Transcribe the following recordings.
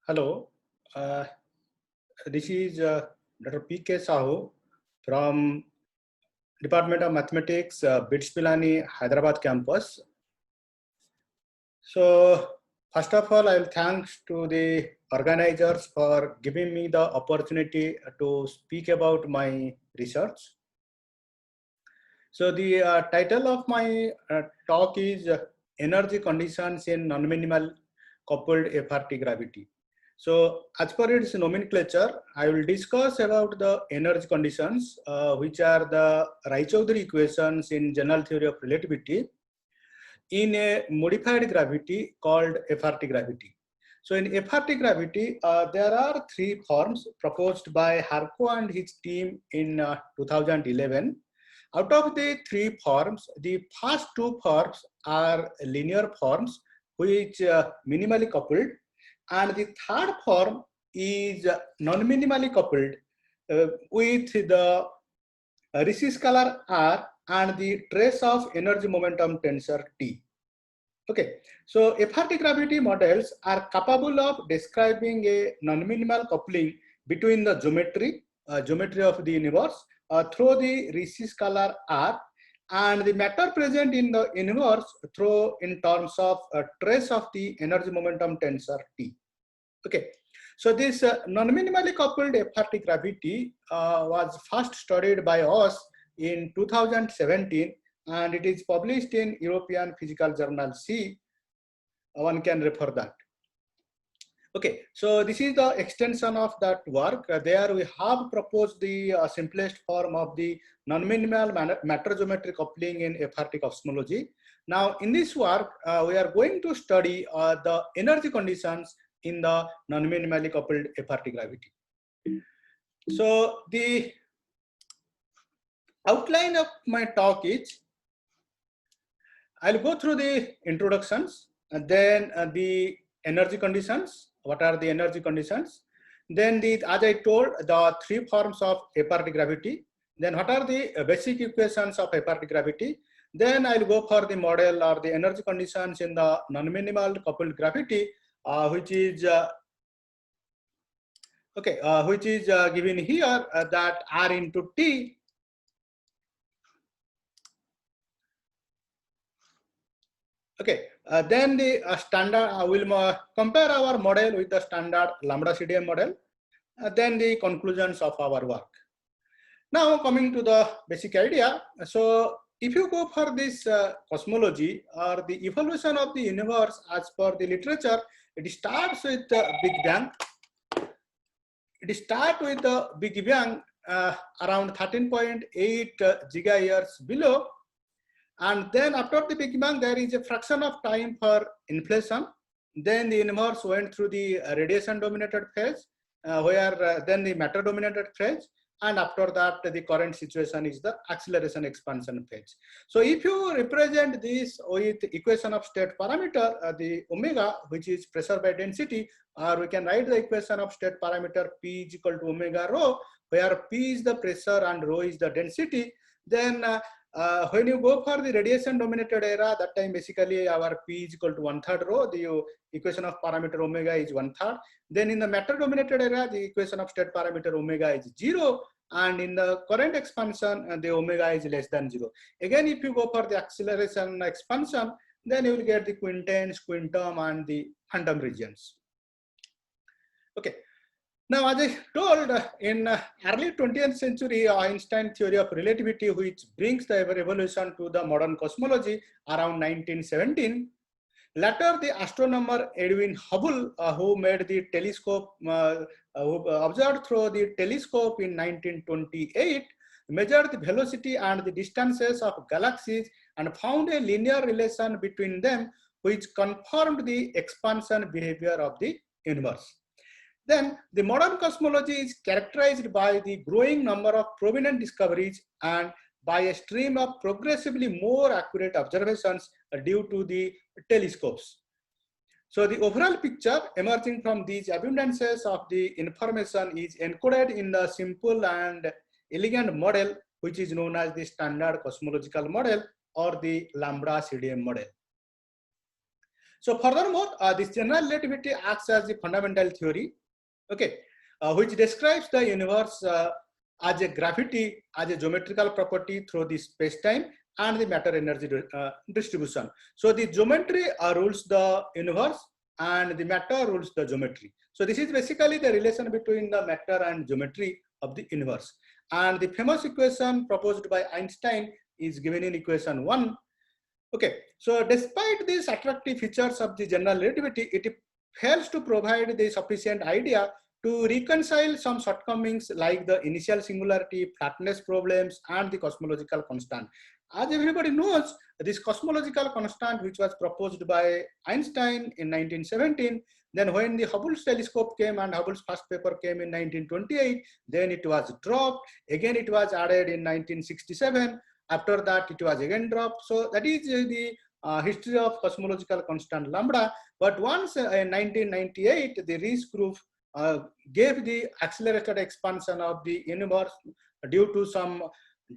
Hello, uh, this is Dr. P.K. Sahu from Department of Mathematics, BITS Pilani, Hyderabad campus. So, first of all, I will thanks to the organizers for giving me the opportunity to speak about my research. So, the title of my talk is Energy Conditions in Non-Minimal Coupled FRT Gravity. So as per its nomenclature, I will discuss about the energy conditions, which are the Raychaudhuri equations in general theory of relativity in a modified gravity called FRT gravity. So in FRT gravity, there are three forms proposed by Harco and his team in 2011. Out of the three forms, the first two forms are linear forms, which minimally coupled, and the third form is non-minimally coupled with the Ricci scalar R and the trace of energy momentum tensor T. Okay, so FRT gravity models are capable of describing a non-minimal coupling between the geometry of the universe through the Ricci scalar R and the matter present in the universe through in terms of trace of the energy momentum tensor T. Okay, so this non-minimally coupled FRT gravity was first studied by us in 2017, and it is published in European Physical Journal C. One can refer that. Okay, so this is the extension of that work. There we have proposed the simplest form of the non-minimal matter geometry coupling in FRT cosmology. Now in this work, we are going to study the energy conditions in the non-minimally coupled FRT gravity. So the outline of my talk is, I'll go through the introductions and then the energy conditions. What are the energy conditions? Then as I told, the three forms of FRT gravity. Then what are the basic equations of FRT gravity? Then I'll go for the model or the energy conditions in the non-minimal coupled gravity, which is given here that R into T Okay, then the standard, will compare our model with the standard lambda CDM model, then the conclusions of our work. Now coming to the basic idea, so if you go for this cosmology or the evolution of the universe as per the literature, it starts with the Big Bang. It starts with the Big Bang around 13.8 giga years below. And then after the Big Bang, there is a fraction of time for inflation. Then the universe went through the radiation dominated phase, where then the matter dominated phase. And after that, the current situation is the acceleration expansion phase. So if you represent this with equation of state parameter, the omega, which is pressure by density, or we can write the equation of state parameter P is equal to omega rho, where P is the pressure and rho is the density, then when you go for the radiation dominated era, that time basically our P is equal to 1/3 rho, the equation of parameter omega is 1/3. Then in the matter dominated era, the equation of state parameter omega is 0. And in the current expansion, the omega is less than 0. Again, if you go for the acceleration expansion, then you will get the quintains, quantum, and the phantom regions. Okay. Now, as I told, in early 20th century, Einstein theory of relativity, which brings the evolution to the modern cosmology around 1917. Later, the astronomer Edwin Hubble, who made the telescope, who observed through the telescope in 1928, measured the velocity and the distances of galaxies and found a linear relation between them, which confirmed the expansion behavior of the universe. Then the modern cosmology is characterized by the growing number of prominent discoveries and by a stream of progressively more accurate observations due to the telescopes. So the overall picture emerging from these abundances of the information is encoded in the simple and elegant model, which is known as the standard cosmological model or the lambda CDM model. So furthermore, this general relativity acts as the fundamental theory, okay, which describes the universe as a gravity, as a geometrical property through the space-time and the matter energy distribution. So the geometry rules the universe and the matter rules the geometry. So this is basically the relation between the matter and geometry of the universe. And the famous equation proposed by Einstein is given in equation 1. Okay, so despite these attractive features of the general relativity, it fails to provide the sufficient idea to reconcile some shortcomings like the initial singularity, flatness problems, and the cosmological constant. As everybody knows, this cosmological constant, which was proposed by Einstein in 1917, then when the Hubble telescope came and Hubble's first paper came in 1928, then it was dropped. Again, it was added in 1967. After that, it was again dropped. So that is the history of cosmological constant lambda. But once in 1998, the Riesz group gave the accelerated expansion of the universe due to some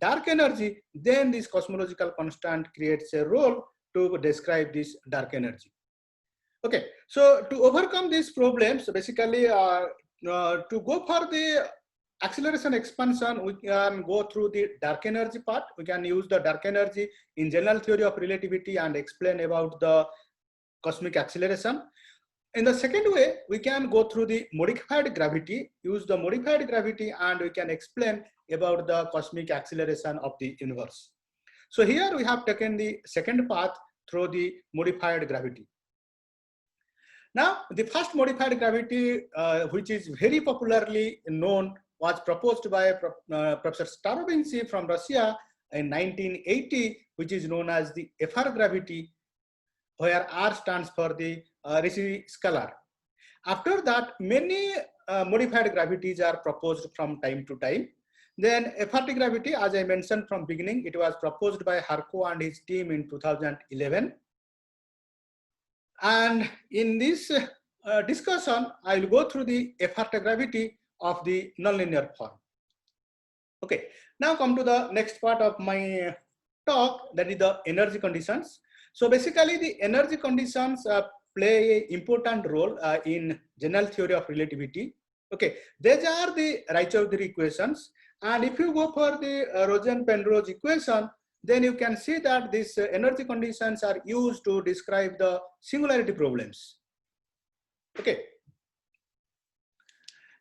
dark energy, then this cosmological constant creates a role to describe this dark energy. Okay, so to overcome these problems, basically to go for the acceleration expansion, we can go through the dark energy part. We can use the dark energy in general theory of relativity and explain about the cosmic acceleration. In the second way, we can go through the modified gravity, use the modified gravity, and we can explain about the cosmic acceleration of the universe. So here we have taken the second path through the modified gravity. Now, the first modified gravity, which is very popularly known, was proposed by Professor Starobinsky from Russia in 1980, which is known as the FR gravity, where R stands for the Ricci scalar. After that, many modified gravities are proposed from time to time. Then FRT gravity, as I mentioned from beginning, it was proposed by Harco and his team in 2011. And in this discussion, I will go through the FRT gravity of the nonlinear form. Okay, now come to the next part of my talk, that is the energy conditions. So basically the energy conditions play an important role in general theory of relativity. Okay, these are the Raychaudhuri equations. And if you go for the Rosen-Penrose equation, then you can see that these energy conditions are used to describe the singularity problems. Okay.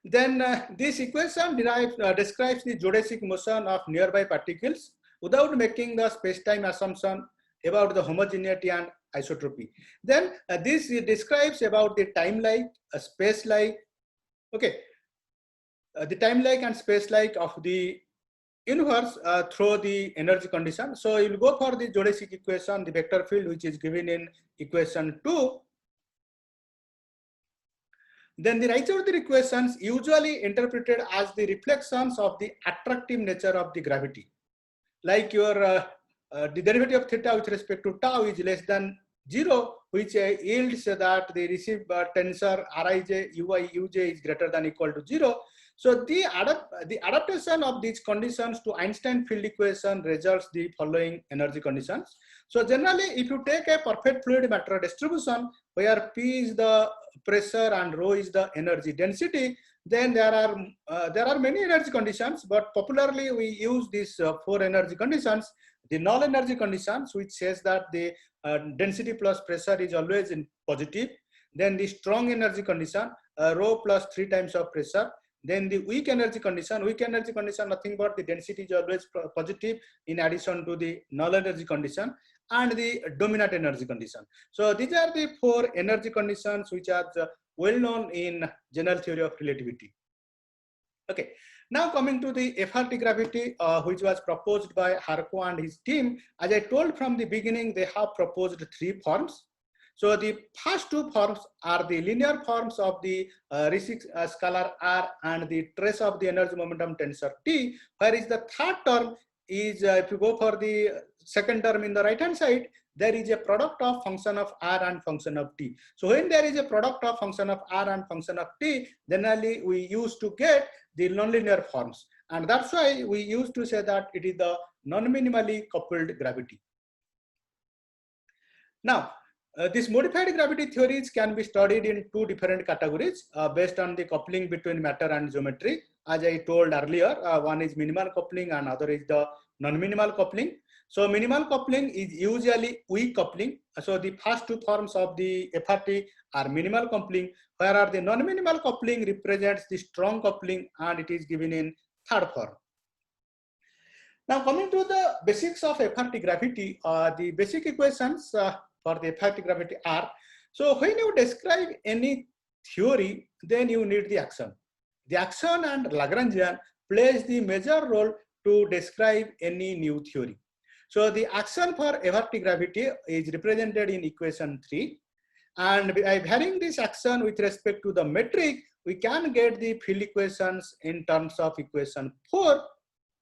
Then this equation describes the geodesic motion of nearby particles without making the space-time assumption about the homogeneity and isotropy. Then this describes about the time-like, space-like, okay, the time-like and space-like of the universe through the energy condition. So you will go for the geodesic equation, the vector field, which is given in equation 2. Then the Raychaudhuri equations usually interpreted as the reflections of the attractive nature of the gravity. Like your the derivative of theta with respect to tau is less than 0, which yields that the received tensor Rij Ui Uj is greater than or equal to 0. So the adaptation of these conditions to Einstein field equation results the following energy conditions. So generally, if you take a perfect fluid matter distribution where P is the pressure and rho is the energy density, then there are many energy conditions, but popularly we use these 4 energy conditions. The null energy conditions, which says that the density plus pressure is always in positive. Then the strong energy condition, rho plus 3 times of pressure. Then the weak energy condition, nothing but the density is always positive in addition to the null energy condition, and the dominant energy condition. So these are the 4 energy conditions which are well known in general theory of relativity. Okay, now coming to the FRT gravity, which was proposed by Harco and his team. As I told from the beginning, they have proposed 3 forms. So the first 2 forms are the linear forms of the Ricci scalar R and the trace of the energy momentum tensor T, whereas the third term is, if you go for the second term in the right hand side, there is a product of function of R and function of T. So when there is a product of function of R and function of T, generally we used to get the nonlinear forms. And that's why we used to say that it is the non-minimally coupled gravity. Now, These modified gravity theories can be studied in two different categories based on the coupling between matter and geometry. As I told earlier, one is minimal coupling and other is the non-minimal coupling. So minimal coupling is usually weak coupling. So the first two forms of the FRT are minimal coupling, whereas the non-minimal coupling represents the strong coupling and it is given in third form. Now coming to the basics of FRT gravity, the basic equations for the FRT gravity are, so when you describe any theory, then you need the action. The action and Lagrangian plays the major role to describe any new theory. So the action for FRT gravity is represented in equation 3. And by varying this action with respect to the metric, we can get the field equations in terms of equation 4.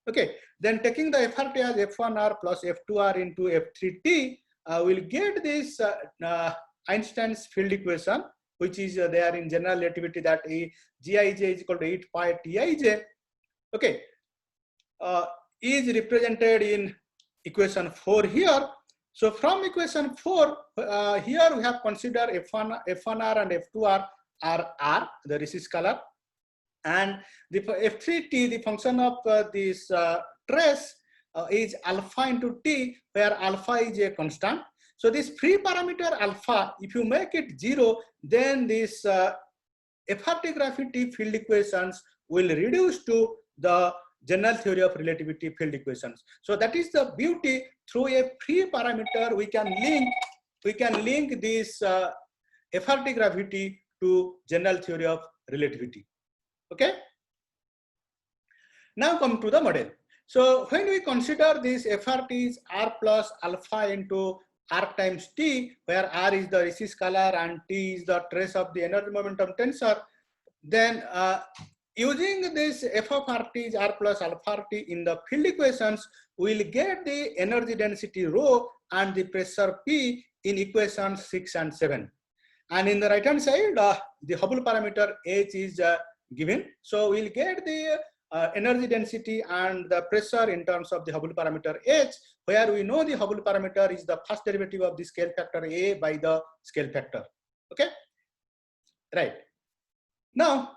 Okay, then taking the FRT as F1R plus F2R into F3T, we'll get this Einstein's field equation, which is there in general relativity, that Gij is equal to 8 pi Tij. Okay, is represented in equation 4 here. So from equation 4, here we have considered F1R and F2R are R, the Ricc's scalar, and the F3T, the function of this trace is alpha into T, where alpha is a constant. So this free parameter alpha, if you make it 0, then this FRT gravity field equations will reduce to the general theory of relativity field equations. So that is the beauty. Through a free parameter, we can link this FRT gravity to general theory of relativity. Okay. Now come to the model. So when we consider this FRT is R plus alpha into R times T, where R is the Ricc's scalar and T is the trace of the energy momentum tensor, then using this f of RT is R plus alpha RT in the field equations, we'll get the energy density rho and the pressure P in equations 6 and 7. And in the right hand side, the Hubble parameter H is given. So we'll get the energy density and the pressure in terms of the Hubble parameter H, where we know the Hubble parameter is the first derivative of the scale factor A by the scale factor. Okay, right. Now,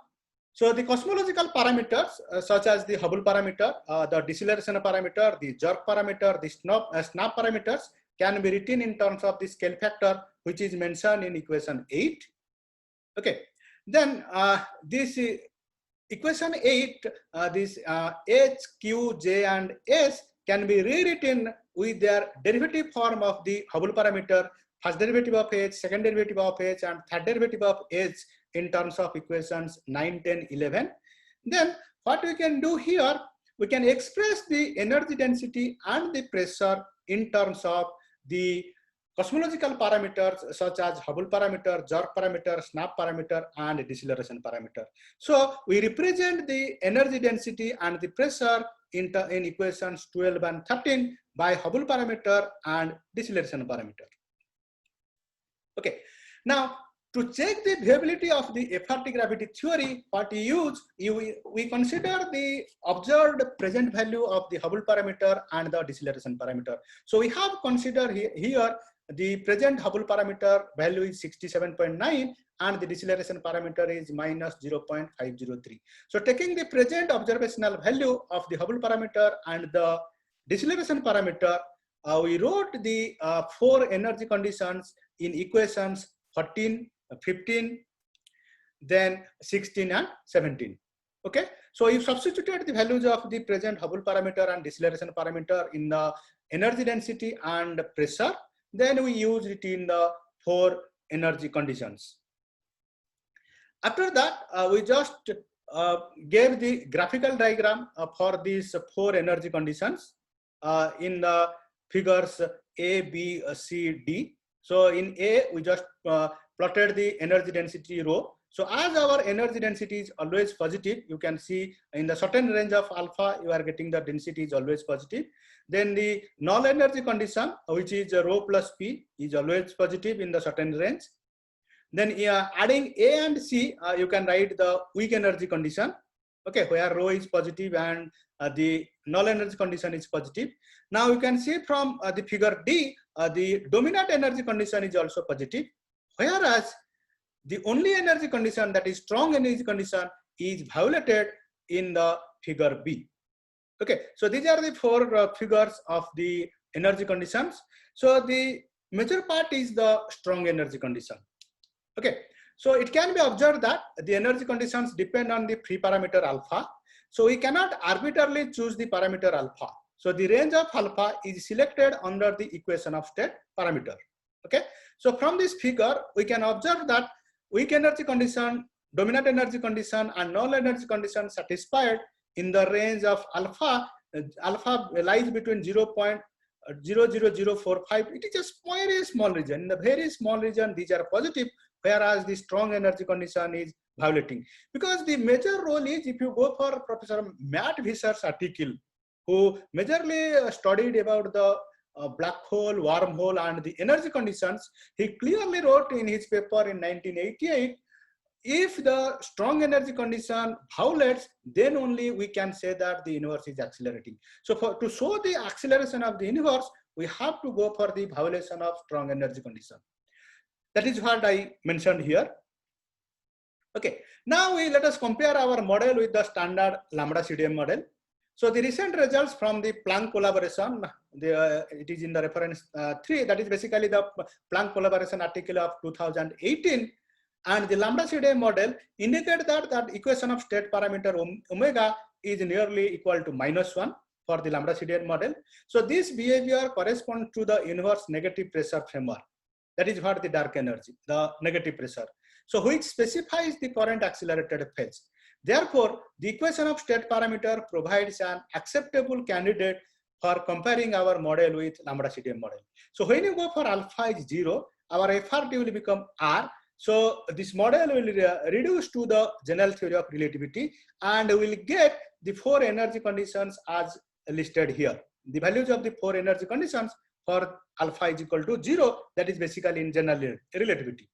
so the cosmological parameters such as the Hubble parameter, the deceleration parameter, the jerk parameter, the snap parameters can be written in terms of the scale factor, which is mentioned in equation 8. Okay, then this equation 8, this H, Q, J, and S can be rewritten with their derivative form of the Hubble parameter, first derivative of H, second derivative of H, and third derivative of H in terms of equations 9, 10, 11. Then what we can do here, we can express the energy density and the pressure in terms of the cosmological parameters such as Hubble parameter, jerk parameter, snap parameter, and deceleration parameter. So we represent the energy density and the pressure in equations 12 and 13 by Hubble parameter and deceleration parameter. Okay, now to check the viability of the FRT gravity theory, what we use, we consider the observed present value of the Hubble parameter and the deceleration parameter. So we have considered here the present Hubble parameter value is 67.9 and the deceleration parameter is minus 0.503. So taking the present observational value of the Hubble parameter and the deceleration parameter, we wrote the 4 energy conditions in equations 14, 15, then 16 and 17. Okay, so you substituted the values of the present Hubble parameter and deceleration parameter in the energy density and pressure. Then we use it in the 4 energy conditions. After that, we just gave the graphical diagram for these 4 energy conditions in the figures A, B, C, D. So in A, we just plotted the energy density rho. So as our energy density is always positive, you can see in the certain range of alpha, you are getting the density is always positive. Then the null energy condition, which is rho plus P, is always positive in the certain range. Then adding A and C, you can write the weak energy condition, okay, where rho is positive and the null energy condition is positive. Now you can see from the figure D the dominant energy condition is also positive, whereas the only energy condition, that is strong energy condition, is violated in the figure B. Okay, so these are the four figures of the energy conditions. So the major part is the strong energy condition. Okay, so it can be observed that the energy conditions depend on the free parameter alpha. So we cannot arbitrarily choose the parameter alpha. So the range of alpha is selected under the equation of state parameter. Okay, so from this figure, we can observe that weak energy condition, dominant energy condition, and null energy condition satisfied in the range of alpha. Alpha lies between 0.00045. It is a very small region. In the very small region, these are positive, whereas the strong energy condition is violating. Because the major role is, if you go for Professor Matt Visser's article, who majorly studied about the black hole, wormhole, and the energy conditions, he clearly wrote in his paper in 1988, if the strong energy condition violates, then only we can say that the universe is accelerating. So to show the acceleration of the universe, we have to go for the violation of strong energy condition. That is what I mentioned here. Okay, now let us compare our model with the standard lambda CDM model. So the recent results from the Planck collaboration, it is in the reference 3, that is basically the Planck collaboration article of 2018, and the lambda CDM model indicate that equation of state parameter omega is nearly equal to -1 for the lambda CDM model. So this behavior corresponds to the inverse negative pressure framework. That is what the dark energy, the negative pressure. So which specifies the current accelerated phase. Therefore, the equation of state parameter provides an acceptable candidate for comparing our model with lambda CDM model. So when you go for alpha is 0, our FRT will become R. So this model will reduce to the general theory of relativity, and we will get the 4 energy conditions as listed here. The values of the 4 energy conditions for alpha is equal to 0, that is basically in general relativity.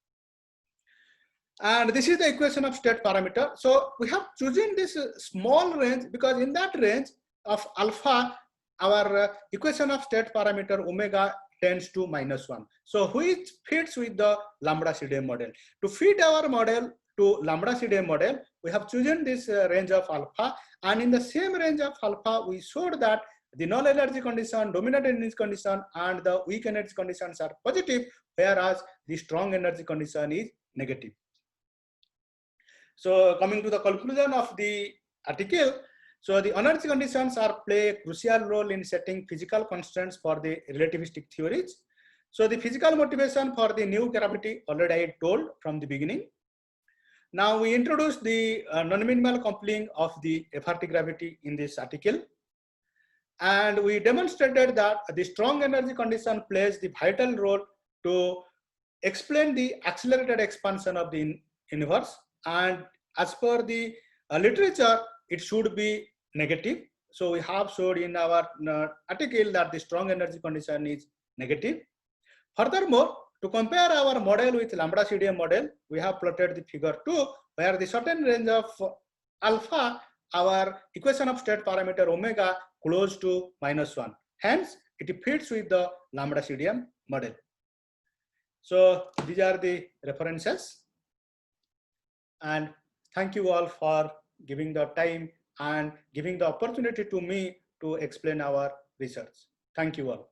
And this is the equation of state parameter. So we have chosen this small range because in that range of alpha, our equation of state parameter omega tends to -1. So which fits with the lambda CDM model. To fit our model to lambda CDM model, we have chosen this range of alpha, and in the same range of alpha, we showed that the null energy condition, dominant energy condition, and the weak energy conditions are positive, whereas the strong energy condition is negative. So coming to the conclusion of the article, so the energy conditions play a crucial role in setting physical constraints for the relativistic theories. So the physical motivation for the new gravity already I told from the beginning. Now we introduced the non-minimal coupling of the FRT gravity in this article. And we demonstrated that the strong energy condition plays the vital role to explain the accelerated expansion of the universe. And as per the literature, it should be negative. So we have showed in our article that the strong energy condition is negative. Furthermore, to compare our model with lambda CDM model, we have plotted the figure 2, where the certain range of alpha, our equation of state parameter omega close to -1. Hence, it fits with the lambda CDM model. So these are the references. And thank you all for giving the time and giving the opportunity to me to explain our research. Thank you all.